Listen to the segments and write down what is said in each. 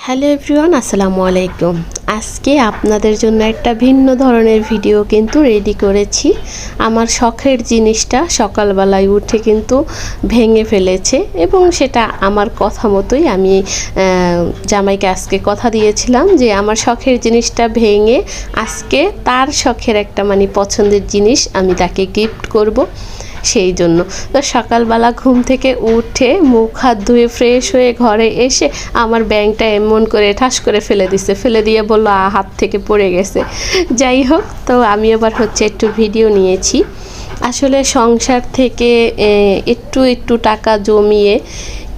Hello everyone, আসসালামু আলাইকুম। আজকে আপনাদের জন্য একটা ভিন্ন ধরনের ভিডিও কিন্তু রেডি করেছি। আমার শখের জিনিসটা সকালবেলায় উঠে কিন্তু ভেঙে ফেলেছে এবং সেটা আমার কথা মতোই আমি জামাইকে আজকে কথা দিয়েছিলাম যে আমার শখের জিনিসটা ভেঙে আজকে তার শখের একটা পছন্দের জিনিস আমি তাকে গিফট করব। সেই জন্য তো সকালবেলা ঘুম থেকে উঠে মুখ হাত ধুয়ে ফ্রেশ হয়ে ঘরে এসে আমার ব্যাংকটা এমন করে ঠাস করে ফেলে দিয়ে বলল হাত থেকে পড়ে গেছে। যাই হোক, তো আমি আবার একটু ভিডিও নিয়েছি। আসলে সংসার থেকে একটু একটু টাকা জমিয়ে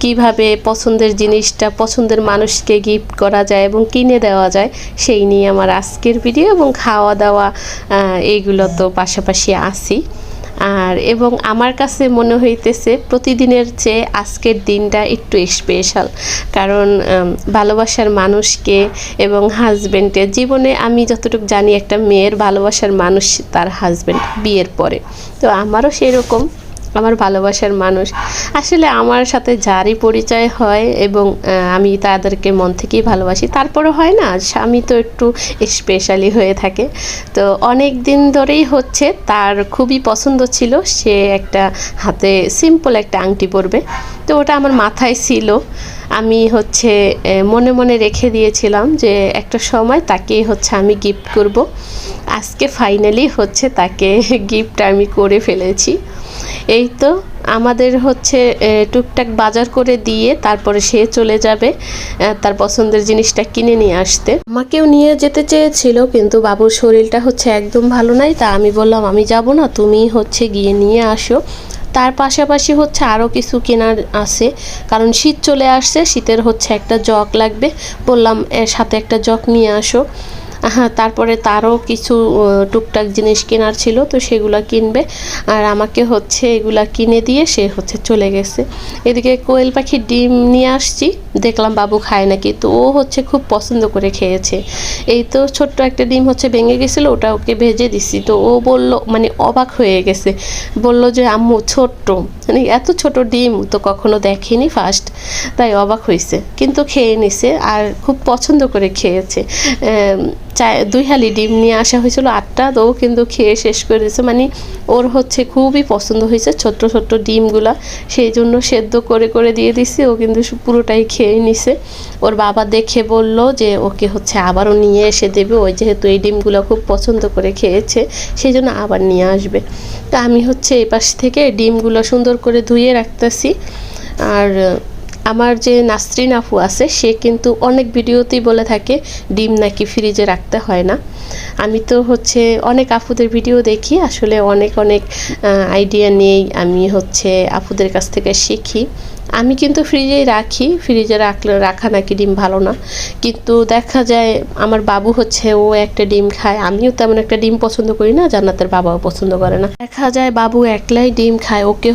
কিভাবে পছন্দের জিনিসটা পছন্দের মানুষকে গিফট করা যায় এবং কিনে দেওয়া যায় সেই নিয়ে আমার আজকের ভিডিও, এবং খাওয়া দাওয়া এইগুলো তো পাশাপাশি আসি। এবং আমার কাছে মনে হইতেছে প্রতিদিনের চেয়ে আজকের দিনটা একটু স্পেশাল, কারণ ভালোবাসার মানুষকে এবং হাজব্যান্ডের জীবনে আমি যতটুকু জানি একটা মেয়ের ভালোবাসার মানুষ তার হাজব্যান্ড বিয়ের পরে। তো আমারও সেরকম আমার ভালোবাসার মানুষ আসলে আমার সাথে যারই পরিচয় হয় এবং আমি তাদেরকে মন থেকেই ভালোবাসি, তারপরে হয় না স্বামী তো একটু স্পেশালি হয়ে থাকে। তো অনেক দিন ধরেই তার খুবই পছন্দ ছিল সে একটা হাতে সিম্পল একটা আংটি পরবে। তো ওটা আমার মাথায় ছিল, আমি মনে মনে রেখে দিয়েছিলাম যে একটা সময় তাকে আমি গিফট করব। আজকে ফাইনালি তাকে গিফট আমি করে ফেলেছি। এই তো আমাদের টুকটাক বাজার করে দিয়ে তারপরে সে চলে যাবে তার পছন্দের জিনিসটা কিনে নিয়ে আসতে। আমাকেও নিয়ে যেতে চেয়েছিল, কিন্তু বাবুর শরীরটা একদম ভালো নাই। তা আমি বললাম আমি যাব না, তুমি গিয়ে নিয়ে আসো। তার পাশাপাশি আরও কিছু কেনার আছে, কারণ শীত চলে আসছে, শীতের একটা জগ লাগবে। বললাম এর সাথে একটা জগ নিয়ে আসো। হ্যাঁ, তারপরে তারও কিছু টুকটাক জিনিস কেনার ছিল, তো সেগুলো কিনবে আর আমাকে এগুলা কিনে দিয়ে সে চলে গেছে। এদিকে কোয়েল পাখির ডিম নিয়ে আসছি, দেখলাম বাবু খায় নাকি, তো ও খুব পছন্দ করে খেয়েছে। এই তো ছোট্ট একটা ডিম ভেঙে গেছিলো, ওটা ওকে ভেজে দিছি। তো ও বলল অবাক হয়ে গেছে, বলল যে আম্মু ছোট্ট, এত ছোট ডিম তো কখনো দেখেনি, ফার্স্ট, তাই অবাক হয়েছে, কিন্তু খেয়ে নিছে আর খুব পছন্দ করে খেয়েছে। 2 হালি ডিম নিয়ে আসা হয়েছিল 8টা, তো ও কিন্তু খেয়ে শেষ করে দিয়েছে। ওর খুবই পছন্দ হয়েছে ছোট্ট ছোট্ট ডিমগুলা, সেই জন্য সেদ্ধ করে করে দিয়ে দিছি। ও কিন্তু পুরোটাই খেয়ে নিছে। ওর বাবা দেখে বলল যে ওকে আবারও নিয়ে এসে দেবে, ওই যেহেতু এই ডিমগুলো খুব পছন্দ করে খেয়েছে সেই জন্য আবার নিয়ে আসবে। তো আমি এই পাশ থেকে ডিমগুলো সুন্দর করে ধুয়ে রাখতেছি। আর আমার যে নাসরিন আপু আছে সে কিন্তু অনেক ভিডিওতেই বলে থাকে ডিম নাকি ফ্রিজে রাখতে হয় না। আমি তো অনেক আপুদের ভিডিও দেখি, আসলে অনেক আইডিয়া নিয়েই আমি আপুদের কাছ থেকে শিখি। আমি কিন্তু ফ্রিজেই রাখি, ফ্রিজে রাখা নাকি ডিম ভালো না, কিন্তু দেখা যায় আমার বাবু ও একটা ডিম খায়, আমিও তেমন একটা ডিম পছন্দ করি না, জান্নাতের বাবাও পছন্দ করে না। দেখা যায় বাবু একলাই ডিম খায়, ওকে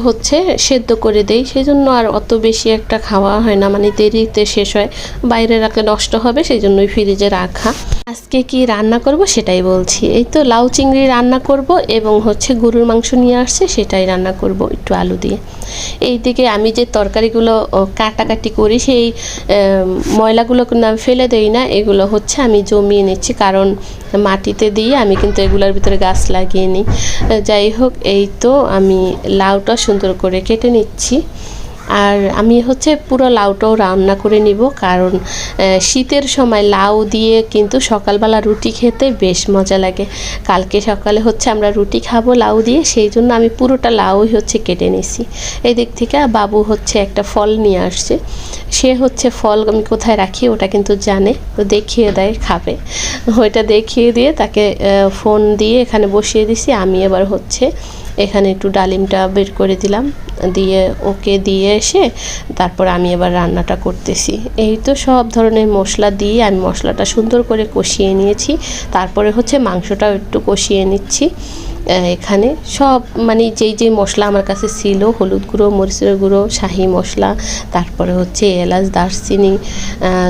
সেদ্ধ করে দেই, সেই জন্য আর অত বেশি একটা খাওয়া হয় না, দেরিতে শেষ হয়, বাইরে রাখলে নষ্ট হবে, সেই জন্যই ফ্রিজে রাখা। আজকে কি রান্না করব সেটাই বলছি। এই তো লাউ চিংড়ি রান্না করব এবং গরুর মাংস নিয়ে আসছে সেটাই রান্না করব একটু আলু দিয়ে। এইদিকে আমি যে তরকারিগুলো কাটাকাটি করি সেই ময়লাগুলো কিন্তু আমি ফেলে দেই না, এগুলো আমি জমিয়ে নিচ্ছি, কারণ মাটিতে দিয়ে আমি কিন্তু এগুলোর ভিতরে গাছ লাগিয়ে নিই। যাই হোক, এই তো আমি লাউটা সুন্দর করে কেটে নিচ্ছি। আর আমি পুরো লাউটাও রান্না করে নিব, কারণ শীতের সময় লাউ দিয়ে কিন্তু সকালবেলা রুটি খেতে বেশ মজা লাগে। কালকে সকালে আমরা রুটি খাবো লাউ দিয়ে, সেই জন্য আমি পুরোটা লাউই কেটে নিছি। এই দিক থেকে বাবু একটা ফল নিয়ে আসছে, সে ফল আমি কোথায় রাখি ওটা কিন্তু জানে, তো দেখিয়ে দেয় খাবে, ওইটা দেখিয়ে দিয়ে তাকে ফোন দিয়ে এখানে বসিয়ে দিছি। আমি এবার এখানে একটু ডালিমটা বের করে দিলাম, দিয়ে ওকে দিয়ে এসে তারপর আমি এবার রান্নাটা করতেছি। এই তো সব ধরনের মশলা দিয়ে আমি মশলাটা সুন্দর করে কষিয়ে নিয়েছি, তারপরে মাংসটাও একটু কষিয়ে নিচ্ছি। এখানে সব যেই মশলা আমার কাছে ছিল, হলুদ গুঁড়ো, মরিচের গুঁড়ো, শাহি মশলা, তারপরে এলাচ, দারচিনি,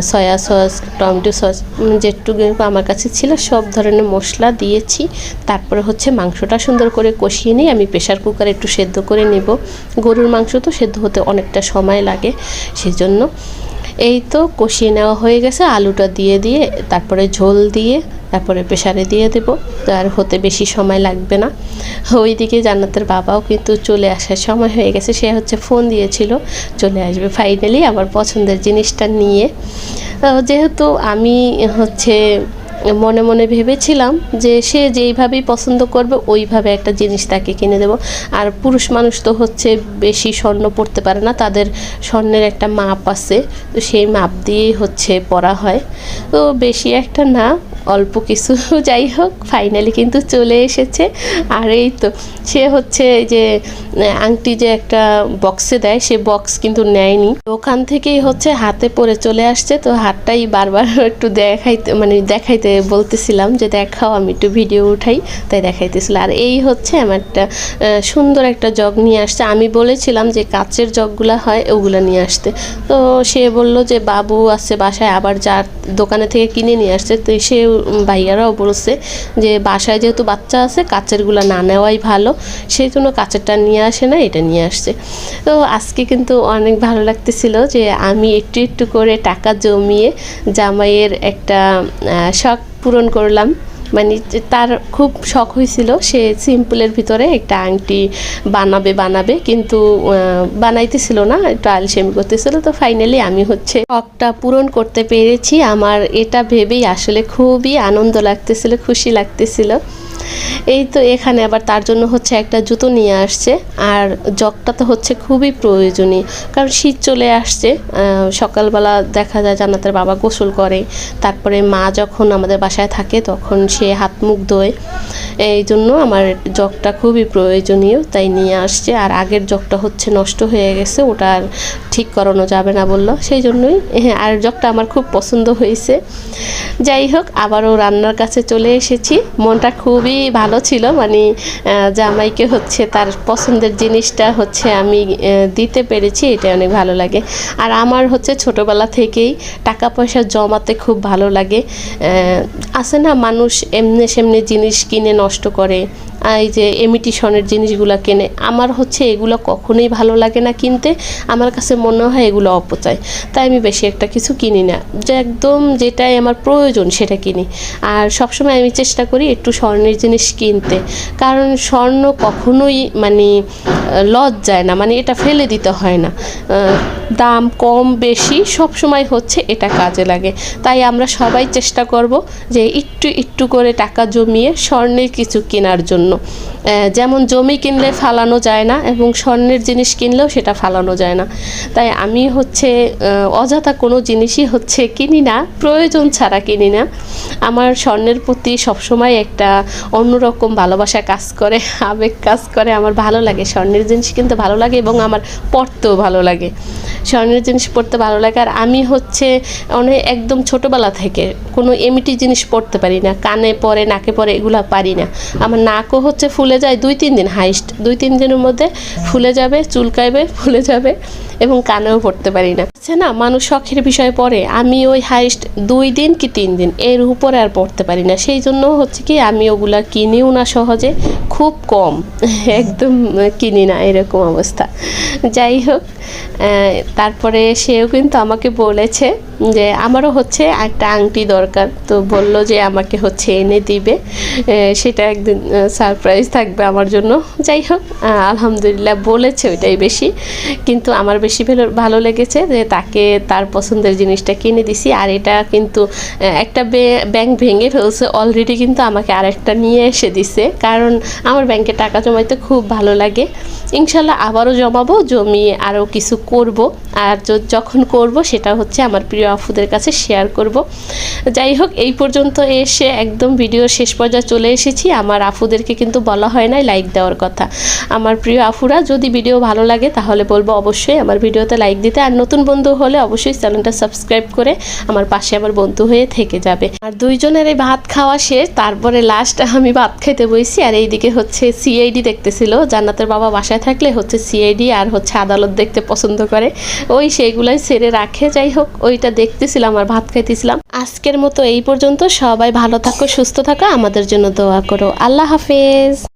সয়া সস, টমেটো সস, যেটুকু আমার কাছে ছিল সব ধরনের মশলা দিয়েছি। তারপরে মাংসটা সুন্দর করে কষিয়ে নিয়ে আমি প্রেশার কুকারে একটু সেদ্ধ করে নেব। গরুর মাংস তো সেদ্ধ হতে অনেকটা সময় লাগে, সেজন্য এই তো কষিয়ে নেওয়া হয়ে গেছে, আলুটা দিয়ে দিয়ে তারপরে ঝোল দিয়ে তারপরে প্রেসারে দিয়ে দেব, আর হতে বেশি সময় লাগবে না। ওইদিকে জান্নাতের বাবাও কিন্তু চলে আসার সময় হয়ে গেছে, সে হচ্ছে ফোন দিয়েছিল চলে আসবে ফাইনালি আমার পছন্দের জিনিসটা নিয়ে। যেহেতু আমি হচ্ছে মনে মনে ভেবেছিলাম যে সে যেইভাবেই পছন্দ করবে ওইভাবে একটা জিনিস তাকে কিনে দেব। আর পুরুষ মানুষ তো হচ্ছে বেশি স্বর্ণ পরতে পারে না, তাদের স্বর্ণের একটা মাপ আছে, তো সেই মাপ দিয়েই হচ্ছে পরা হয়। তো বেশি একটা না, অল্প কিছু। যাই হোক ফাইনালি কিন্তু চলে এসেছে। আর এই তো সে হচ্ছে এই যে আংটি যে একটা বক্সে দেয়, সে বক্স কিন্তু নেয়নি, ওখান থেকেই হচ্ছে হাতে পরে চলে আসছে। তো হাতটাই বারবার একটু দেখাইতে বলতেছিলাম যে দেখাও, আমি একটু ভিডিও উঠাই, তাই দেখাইতেছিল। আর এই হচ্ছে আমার একটা সুন্দর একটা জগ নিয়ে আসছে। আমি বলেছিলাম যে কাচের জগগুলো হয় ওগুলো নিয়ে আসতে, তো সে বলল যে বাবু আছে বাসায়, আবার যার দোকানে থেকে কিনে নিয়ে আসছে, তো সে ভাইয়ারাও বলছে যে বাসায় যেহেতু বাচ্চা আছে কাচেরগুলো না নেওয়াই ভালো, সেই জন্য কাচেরটা নিয়ে আসে না, এটা নিয়ে আসছে। তো আজকে কিন্তু অনেক ভালো লাগতেছিল যে আমি একটু একটু করে টাকা জমিয়ে জামাইয়ের একটা শখ পূরণ করলাম। মানে তার খুব শখ হয়েছিল সে সিম্পলের ভিতরে একটা আংটি বানাবে, কিন্তু বানাইতেছিল না, একটু আলসেমি করতেছিল। তো ফাইনালি আমি হচ্ছে শখটা পূরণ করতে পেরেছি। আমার এটা ভেবেই আসলে খুবই আনন্দ লাগতেছিল, খুশি লাগতেছিল। এই তো এখানে আবার তার জন্য হচ্ছে একটা জুতো নিয়ে আসছে, আর জগটা তো হচ্ছে খুবই প্রয়োজনীয়, কারণ শীত চলে আসছে। সকালবেলা দেখা যায় জান্নাতের বাবা গোসল করে, তারপরে মা যখন আমাদের বাসায় থাকে তখন সে হাত মুখ ধোয়, এই জন্য আমার জগটা খুবই প্রয়োজনীয়, তাই নিয়ে আসছে। আর আগের জগটা হচ্ছে নষ্ট হয়ে গেছে, ওটা আর ঠিক করানো যাবে না বললো, সেই জন্যই। আর জগটা আমার খুব পছন্দ হয়েছে। যাই হোক আবারও রান্নার কাছে চলে এসেছি, মনটা খুবই ভালো ছিল, মানে জামাইকে হচ্ছে তার পছন্দের জিনিসটা হচ্ছে আমি দিতে পেরেছি, এটা অনেক ভালো লাগে। আর আমার হচ্ছে ছোটোবেলা থেকেই টাকা পয়সা জমাতে খুব ভালো লাগে। আছে না মানুষ এমনি সেমনি জিনিস কিনে নষ্ট করে, এই যে ইমিটেশনের জিনিসগুলো কেনে, আমার হচ্ছে এগুলো কখনোই ভালো লাগে না কিনতে, আমার কাছে মনে হয় এগুলো অপচয়, তাই আমি বেশি একটা কিছু কিনি না, যে একদম যেটাই আমার প্রয়োজন সেটা কিনি। আর সবসময় আমি চেষ্টা করি একটু স্বর্ণের জিনিস কিনতে, কারণ স্বর্ণ কখনোই মানে লস যায় না, মানে এটা ফেলে দিতে হয় না, দাম কম বেশি সব সময় হচ্ছে এটা কাজে লাগে। তাই আমরা সবাই চেষ্টা করব যে একটু একটু করে টাকা জমিয়ে স্বর্ণের কিছু কেনার জন্য। যেমন জমি কিনলে ফালানো যায় না, এবং স্বর্ণের জিনিস কিনলেও সেটা ফালানো যায় না। তাই আমি হচ্ছে অযথা কোনো জিনিসই হচ্ছে কিনি না, প্রয়োজন ছাড়া কিনি না। আমার স্বর্ণের প্রতি সবসময় একটা অন্যরকম ভালোবাসা কাজ করে, আবেগ কাজ করে, আমার ভালো লাগে স্বর্ণের জিনিস কিনতে ভালো লাগে, এবং আমার পরতেও ভালো লাগে, স্বর্ণের জিনিস পরতে ভালো লাগে। আর আমি হচ্ছে একদম ছোটোবেলা থেকে কোনো এমিটি জিনিস পরতে পারি না, কানে পরে নাকে পরে এগুলো পারি না। আমার নাকও হচ্ছে ফুলে যায় 2-3 দিন, হাইস্ট 2-3 দিনের মধ্যে ফুলে যাবে, চুলকাইবে, ফুলে যাবে, এবং কানেও পড়তে পারি না। আছে না মানুষ শখের বিষয়ে পড়ে, আমি ওই হাইস্ট 2 দিন কি 3 দিন, এর উপরে আর পড়তে পারি না। সেই জন্য হচ্ছে কি আমি ওগুলা কিনিও না সহজে, খুব কম, একদম কিনি না, এরকম অবস্থা। যাই হোক তারপরে সেও কিন্তু আমাকে বলেছে যে আমারও হচ্ছে একটা আংটি দরকার, তো বলল যে আমাকে হচ্ছে এনে দিবে, সেটা একদিন সারপ্রাইজ থাকবে আমার জন্য। যাই হোক আলহামদুলিল্লাহ বলেছে ওইটাই বেশি, কিন্তু আমার বেশি ভালো লেগেছে যে তাকে তার পছন্দের জিনিসটা কিনে দিছি। আর এটা কিন্তু একটা ব্যাংক ভেঙে ফেলছে অলরেডি, কিন্তু আমাকে আরেকটা নিয়ে এসে দিছে, কারণ আমার ব্যাংকে টাকা জমাইতে খুব ভালো লাগে। ইনশাল্লাহ আবারও জমাবো, জমিয়ে আরও কিছু করব, আর যখন করব সেটা হচ্ছে আমার প্রিয় আফুদের কাছে শেয়ার করব। যাই হোক এই পর্যন্ত এসে একদম ভিডিও শেষ পর্যায়ে চলে এসেছি। আমার আফুদেরকে কিন্তু বলা হয় নাই লাইক দেওয়ার কথা। আমার প্রিয় আফুরা, যদি ভিডিও ভালো লাগে তাহলে বলবো অবশ্যই আমার ভিডিওতে লাইক দিতে, আর নতুন বন্ধু হলে অবশ্যই চ্যানেলটা সাবস্ক্রাইব করে আমার পাশে আমার বন্ধু হয়ে থেকে যাবে। আর দুইজনের এই ভাত খাওয়া শেষ, তারপরে লাস্ট আমি ভাত খেতে বসি, আর এইদিকে হচ্ছে সিআইডি দেখতেছিল। জান্নাতের বাবা বাসায় থাকলে হচ্ছে সিআইডি আর হচ্ছে আদালত দেখতে পছন্দ করে, ওই সেইগুলাই ছেড়ে রাখে। যাই হোক ওইটা দেখতেছিলাম আর ভাত খাইতেছিলাম। আজকের মতো এই পর্যন্ত, সবাই ভালো থাকো, সুস্থ থাকো, আমাদের জন্য দোয়া করো। আল্লাহ হাফেজ।